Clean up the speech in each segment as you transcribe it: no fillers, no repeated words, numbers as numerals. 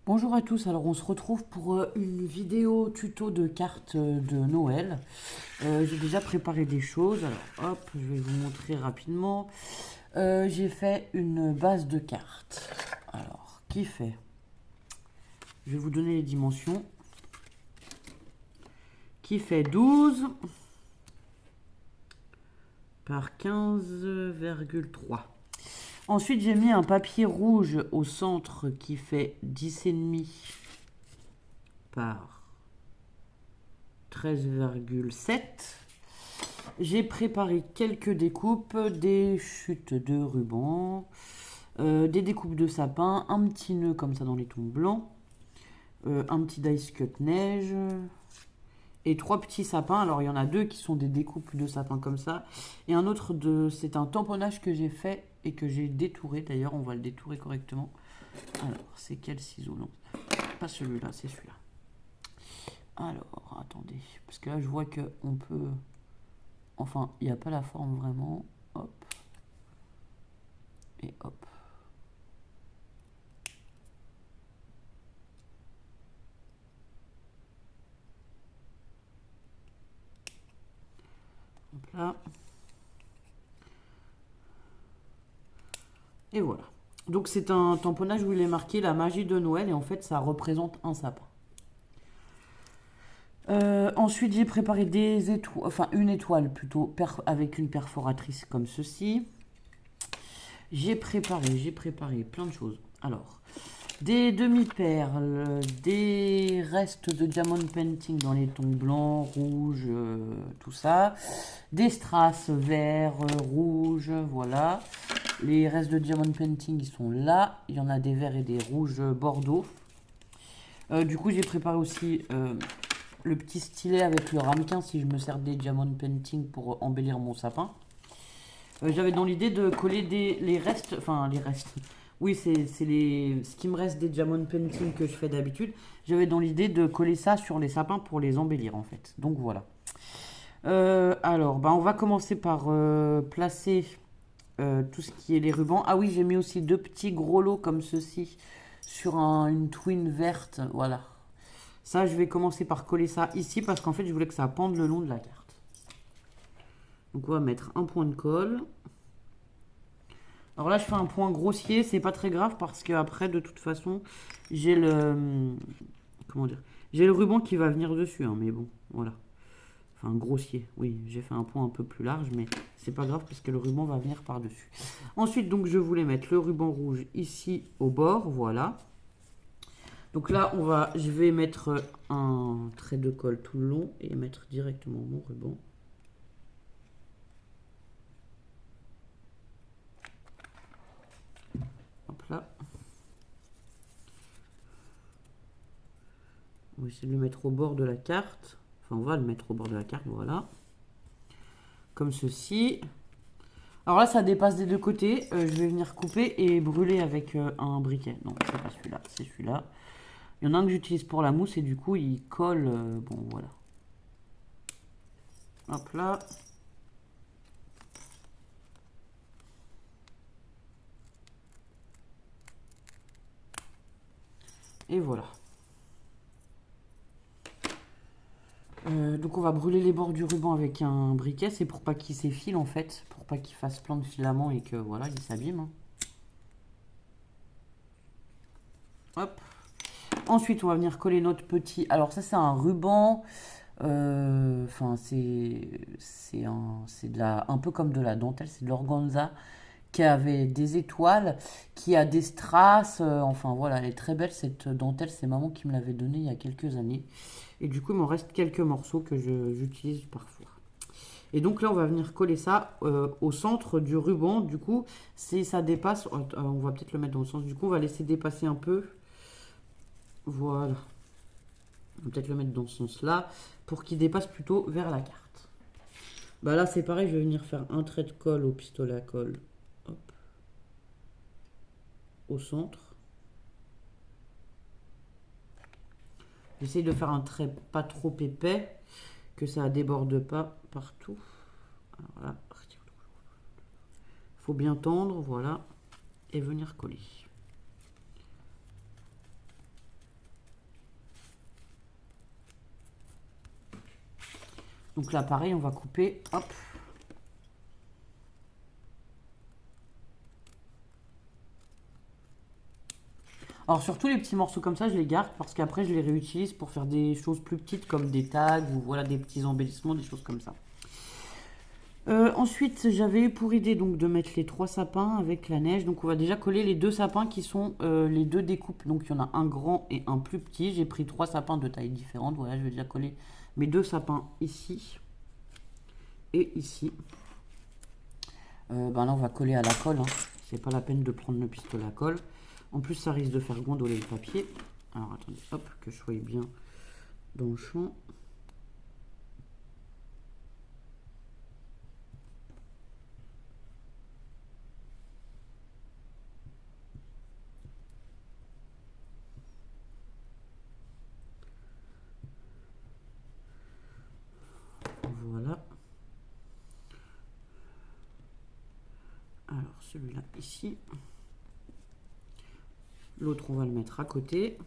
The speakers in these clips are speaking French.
Bonjour à tous, alors on se retrouve pour une vidéo tuto de cartes de Noël. J'ai déjà préparé des choses, alors hop, je vais vous montrer rapidement. J'ai fait une base de cartes. Alors, qui fait? Je vais vous donner les dimensions. Qui fait 12 par 15,3. Ensuite, j'ai mis un papier rouge au centre qui fait 10,5 par 13,7. J'ai préparé quelques découpes, des chutes de ruban, des découpes de sapin, un petit nœud comme ça dans les tons blancs, un petit dice cut neige et trois petits sapins. Alors il y en a deux qui sont des découpes de sapin comme ça et un autre c'est un tamponnage que j'ai fait et que j'ai détouré. D'ailleurs on va le détourer correctement. Alors c'est quel ciseau? Non, pas celui-là, c'est celui-là. Alors attendez, parce que là je vois que on peut. Enfin, il n'y a pas la forme vraiment. Hop. Et hop. Hop là. Et voilà. Donc c'est un tamponnage où il est marqué la magie de Noël et en fait ça représente un sapin. Ensuite j'ai préparé des étoiles, enfin une étoile plutôt, avec une perforatrice comme ceci. J'ai préparé plein de choses. Alors, des demi-perles, des restes de diamond painting dans les tons blancs, rouges, tout ça. Des strass verts, rouges, voilà. Les restes de diamond painting, ils sont là. Il y en a des verts et des rouges bordeaux. Du coup, j'ai préparé aussi le petit stylet avec le ramequin si je me sers des diamond painting pour embellir mon sapin. J'avais dans l'idée de coller les restes, enfin les restes. Oui, ce qui me reste des diamond painting que je fais d'habitude. J'avais dans l'idée de coller ça sur les sapins pour les embellir en fait. Donc voilà. Alors, bah, on va commencer par placer tout ce qui est les rubans. Ah oui, j'ai mis aussi deux petits gros lots comme ceci sur une twine verte. Voilà. Ça, je vais commencer par coller ça ici parce qu'en fait, je voulais que ça pende le long de la carte. Donc, on va mettre un point de colle. Alors là, je fais un point grossier, c'est pas très grave parce que après, de toute façon, j'ai le. Comment dire? J'ai le ruban qui va venir dessus, hein, mais bon, voilà. Enfin, grossier, oui, j'ai fait un point un peu plus large, mais c'est pas grave parce que le ruban va venir par-dessus. Ensuite, donc, je voulais mettre le ruban rouge ici au bord, voilà. Donc là, je vais mettre un trait de colle tout le long et mettre directement mon ruban. Hop là. On va essayer de le mettre au bord de la carte. Enfin, on va le mettre au bord de la carte, voilà. Comme ceci. Alors là, ça dépasse des deux côtés. Je vais venir couper et brûler avec un briquet. Non, c'est pas celui-là, c'est celui-là. Il y en a un que j'utilise pour la mousse et du coup, il colle. Bon, voilà. Hop là. Et voilà. Donc on va brûler les bords du ruban avec un briquet. C'est pour pas qu'il s'effile en fait. Pour pas qu'il fasse plein de filaments et que voilà, il s'abîme, hein. Hop. Ensuite, on va venir coller notre petit. Alors ça, c'est un ruban. Enfin, c'est un peu comme de la dentelle, c'est de l'organza qui avait des étoiles, qui a des strass. Enfin voilà, elle est très belle cette dentelle. C'est maman qui me l'avait donnée il y a quelques années. Et du coup, il m'en reste quelques morceaux que j'utilise parfois. Et donc là, on va venir coller ça au centre du ruban. Du coup, si ça dépasse, on va peut-être le mettre dans le sens. Du coup, on va laisser dépasser un peu. Voilà. On va peut-être le mettre dans ce sens-là pour qu'il dépasse plutôt vers la carte. Bah là, c'est pareil, je vais venir faire un trait de colle au pistolet à colle. Hop. Au centre. J'essaye de faire un trait pas trop épais, que ça ne déborde pas partout. Alors là, faut bien tendre, voilà, et venir coller. Donc là, pareil, on va couper. Hop. Alors surtout les petits morceaux comme ça, je les garde parce qu'après je les réutilise pour faire des choses plus petites comme des tags ou voilà des petits embellissements, des choses comme ça. Ensuite, j'avais eu pour idée donc de mettre les 3 sapins avec la neige. Donc on va déjà coller les 2 sapins qui sont les 2 découpes. Donc il y en a un grand et un plus petit. J'ai pris 3 sapins de taille différente. Voilà, je vais déjà coller mes 2 sapins ici et ici. Ben là on va coller à la colle, hein. C'est pas la peine de prendre le pistolet à colle. En plus ça risque de faire gondoler le papier. Alors attendez, hop, que je sois bien dans le champ. Voilà. Alors celui-là ici. L'autre on va le mettre à côté.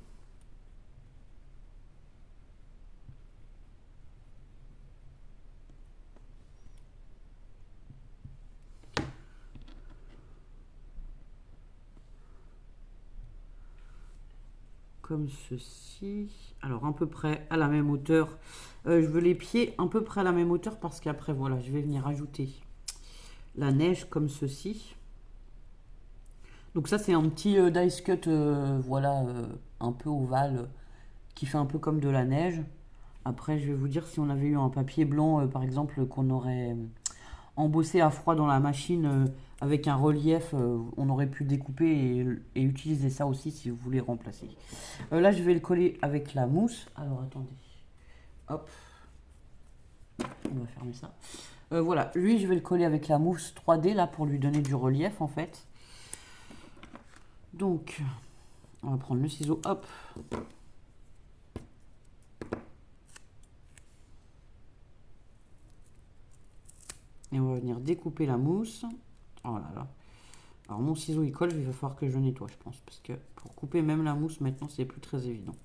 Comme ceci. Alors à peu près à la même hauteur. Je veux les pieds à peu près à la même hauteur parce qu'après voilà, je vais venir ajouter la neige comme ceci. Donc ça c'est un petit dice cut voilà un peu ovale qui fait un peu comme de la neige. Après je vais vous dire si on avait eu un papier blanc par exemple qu'on aurait embossé à froid dans la machine avec un relief, on aurait pu découper et utiliser ça aussi si vous voulez remplacer. Là je vais le coller avec la mousse. Alors attendez. Hop. On va fermer ça. Voilà, lui je vais le coller avec la mousse 3D là pour lui donner du relief en fait. Donc, on va prendre le ciseau, hop. Et on va venir découper la mousse. Oh là là. Alors mon ciseau il colle, il va falloir que je nettoie je pense. Parce que pour couper même la mousse maintenant c'est plus très évident.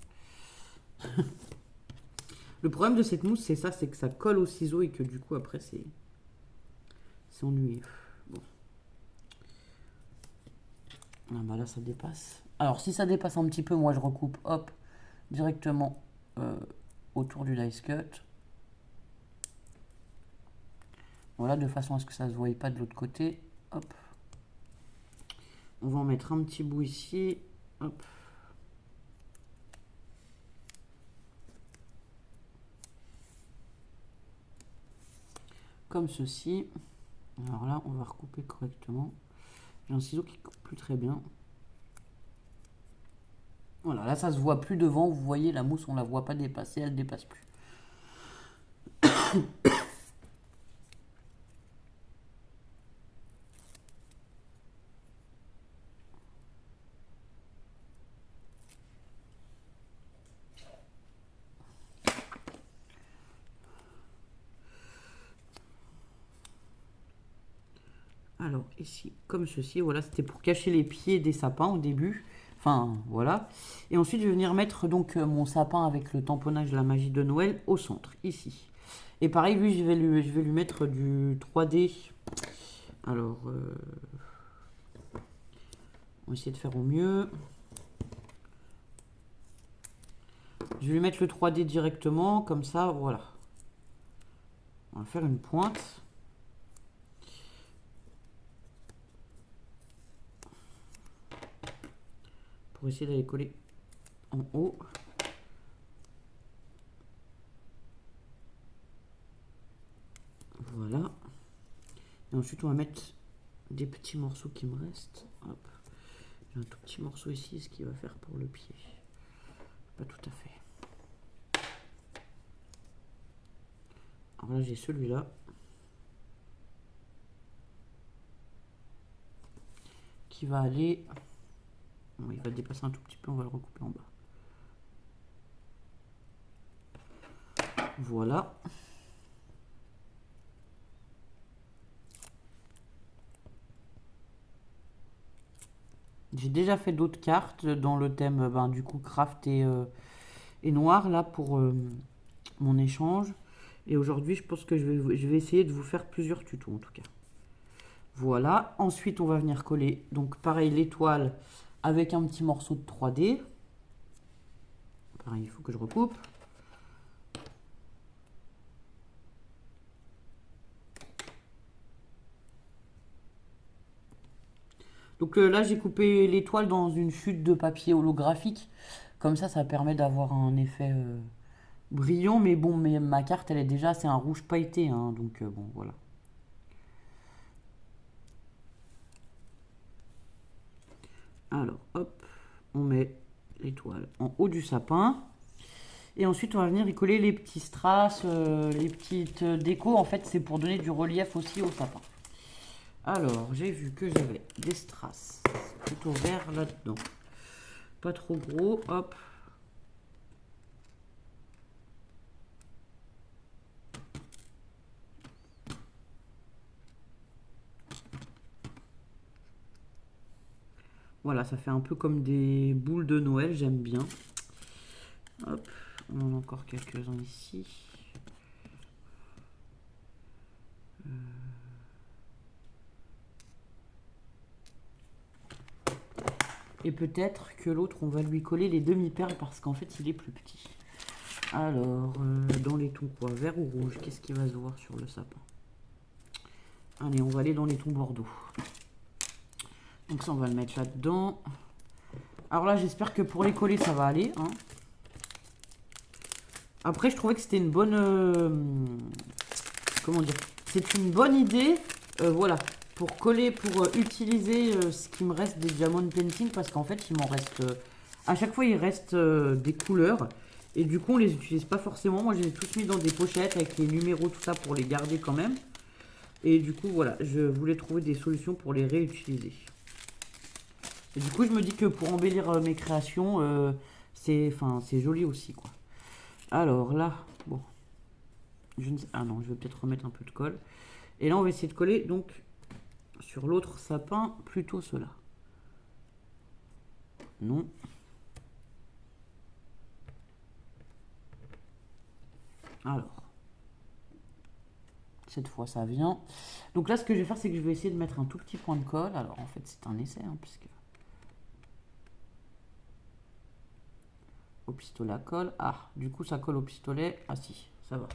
Le problème de cette mousse c'est ça, c'est que ça colle au ciseau et que du coup après c'est ennuyeux. Bon. Ah bah là ça dépasse. Alors si ça dépasse un petit peu, moi je recoupe hop directement autour du dice cut. Voilà, de façon à ce que ça ne se voie pas de l'autre côté. Hop. On va en mettre un petit bout ici. Hop. Comme ceci. Alors là, on va recouper correctement. J'ai un ciseau qui coupe plus très bien. Voilà, là ça se voit plus devant. Vous voyez, la mousse, on la voit pas dépasser, elle dépasse plus. Alors ici, comme ceci, voilà, c'était pour cacher les pieds des sapins au début. Enfin, voilà. Et ensuite, je vais venir mettre donc mon sapin avec le tamponnage de la magie de Noël au centre, ici. Et pareil, lui, je vais lui mettre du 3D. Alors, on va essayer de faire au mieux. Je vais lui mettre le 3D directement, comme ça, voilà. On va faire une pointe. Pour essayer d'aller coller en haut. Voilà. Et ensuite, on va mettre des petits morceaux qui me restent. Hop. J'ai un tout petit morceau ici, ce qui va faire pour le pied. Pas tout à fait. Alors là, j'ai celui-là. Qui va aller... Bon, il va dépasser un tout petit peu, on va le recouper en bas. Voilà. J'ai déjà fait d'autres cartes dans le thème du coup craft et noir là pour mon échange. Et aujourd'hui, je pense que je vais essayer de vous faire plusieurs tutos en tout cas. Voilà. Ensuite, on va venir coller, donc pareil, l'étoile avec un petit morceau de 3D. Pareil, il faut que je recoupe. Donc là, j'ai coupé l'étoile dans une chute de papier holographique. Comme ça permet d'avoir un effet brillant. Mais bon, ma carte, elle est déjà, c'est un rouge pailleté. Hein, donc bon, voilà. Alors, hop, on met l'étoile en haut du sapin. Et ensuite, on va venir y coller les petits strass, les petites décos. En fait, c'est pour donner du relief aussi au sapin. Alors, j'ai vu que j'avais des strass plutôt verts là-dedans. Pas trop gros, hop. Voilà, ça fait un peu comme des boules de Noël, j'aime bien. Hop, on en a encore quelques-uns ici. Et peut-être que l'autre, on va lui coller les demi-perles parce qu'en fait, il est plus petit. Alors, dans les tons quoi, vert ou rouge, qu'est-ce qui va se voir sur le sapin? Allez, on va aller dans les tons bordeaux. Donc ça, on va le mettre là-dedans. Alors là, j'espère que pour les coller, ça va aller. Hein. Après, je trouvais que c'était une bonne... comment dire? C'est une bonne idée, voilà, pour coller, pour utiliser ce qui me reste des diamond painting, parce qu'en fait, il m'en reste... à chaque fois, il reste des couleurs, et du coup, on les utilise pas forcément. Moi, je les ai tous mis dans des pochettes avec les numéros, tout ça, pour les garder quand même. Et du coup, voilà, je voulais trouver des solutions pour les réutiliser. Et du coup, je me dis que pour embellir mes créations, c'est joli aussi, quoi. Alors là, bon, je ne sais, ah non, je vais peut-être remettre un peu de colle. Et là, on va essayer de coller donc sur l'autre sapin plutôt cela. Non. Alors, cette fois, ça vient. Donc là, ce que je vais faire, c'est que je vais essayer de mettre un tout petit point de colle. Alors, en fait, c'est un essai, hein, puisque au pistolet à colle. Ah, du coup, ça colle au pistolet. Ah si, ça va.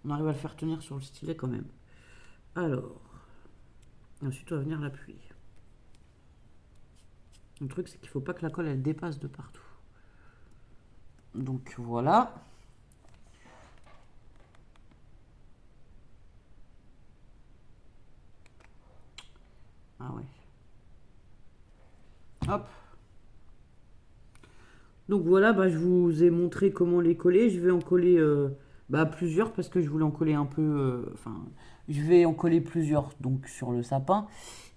On arrive à le faire tenir sur le stylet quand même. Alors, ensuite, on va venir l'appuyer. Le truc, c'est qu'il ne faut pas que la colle, elle dépasse de partout. Donc, voilà. Ah ouais. Hop. Donc voilà, bah, je vous ai montré comment les coller. Je vais en coller plusieurs parce que je voulais en coller un peu. Enfin, je vais en coller plusieurs donc sur le sapin.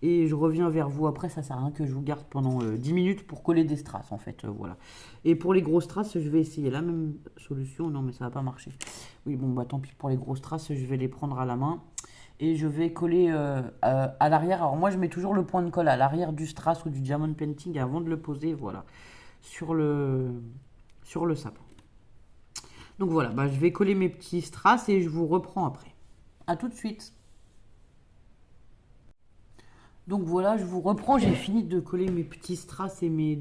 Et je reviens vers vous après. Ça sert à rien que je vous garde pendant 10 minutes pour coller des strass en fait. Voilà. Et pour les grosses strass, je vais essayer la même solution. Non, mais ça va pas marcher. Oui, bon, bah tant pis pour les grosses strass. Je vais les prendre à la main. Et je vais coller à l'arrière. Alors moi, je mets toujours le point de colle à l'arrière du strass ou du diamond painting avant de le poser. Voilà. Sur le sapin. Donc voilà, bah, je vais coller mes petits strass et je vous reprends après. A tout de suite. Donc voilà, je vous reprends. J'ai fini de coller mes petits strass et mes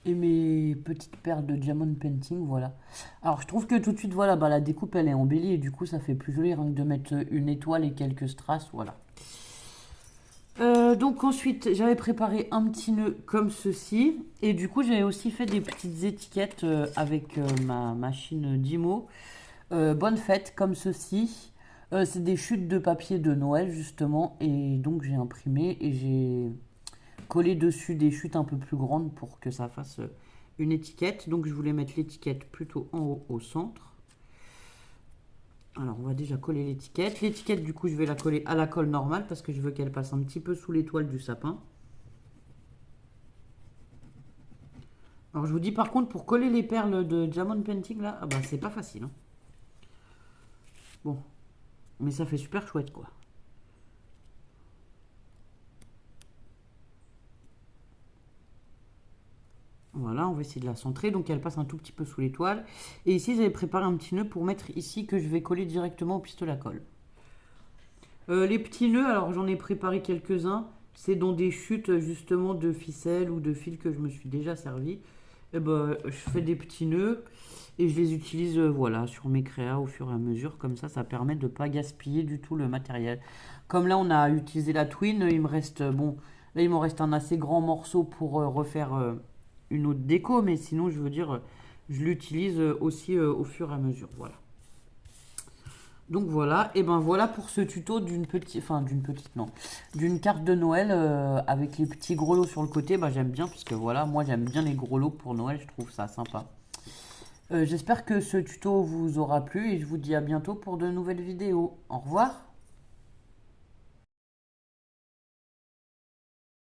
et mes petites perles de diamond painting. Voilà. Alors je trouve que tout de suite, voilà, bah, la découpe elle est embellie et du coup ça fait plus joli rien que de mettre une étoile et quelques strass. Voilà. Donc ensuite, j'avais préparé un petit nœud comme ceci. Et du coup, j'avais aussi fait des petites étiquettes avec ma machine Dymo. Bonne fête, comme ceci. C'est des chutes de papier de Noël, justement. Et donc, j'ai imprimé et j'ai collé dessus des chutes un peu plus grandes pour que ça fasse une étiquette. Donc, je voulais mettre l'étiquette plutôt en haut, au centre. Alors, on va déjà coller l'étiquette. L'étiquette, du coup, je vais la coller à la colle normale parce que je veux qu'elle passe un petit peu sous l'étoile du sapin. Alors, je vous dis par contre, pour coller les perles de diamond painting, là, ah bah, c'est pas facile. Hein. Bon, mais ça fait super chouette, quoi. Voilà, on va essayer de la centrer. Donc elle passe un tout petit peu sous l'étoile. Et ici, j'avais préparé un petit nœud pour mettre ici que je vais coller directement au pistolet à colle. Les petits nœuds, alors j'en ai préparé quelques-uns. C'est dans des chutes justement de ficelles ou de fils que je me suis déjà servi. Et ben, je fais des petits nœuds et je les utilise voilà, sur mes créas au fur et à mesure. Comme ça permet de ne pas gaspiller du tout le matériel. Comme là, on a utilisé la twin, il me reste, bon, là il me reste un assez grand morceau pour refaire une autre déco. Mais sinon, je veux dire, je l'utilise aussi au fur et à mesure. Voilà. Donc voilà, et ben voilà pour ce tuto d'une carte de Noël avec les petits grelots sur le côté. Bah, j'aime bien parce que voilà, moi j'aime bien les grelots pour Noël, je trouve ça sympa. J'espère que ce tuto vous aura plu et je vous dis à bientôt pour de nouvelles vidéos. Au revoir.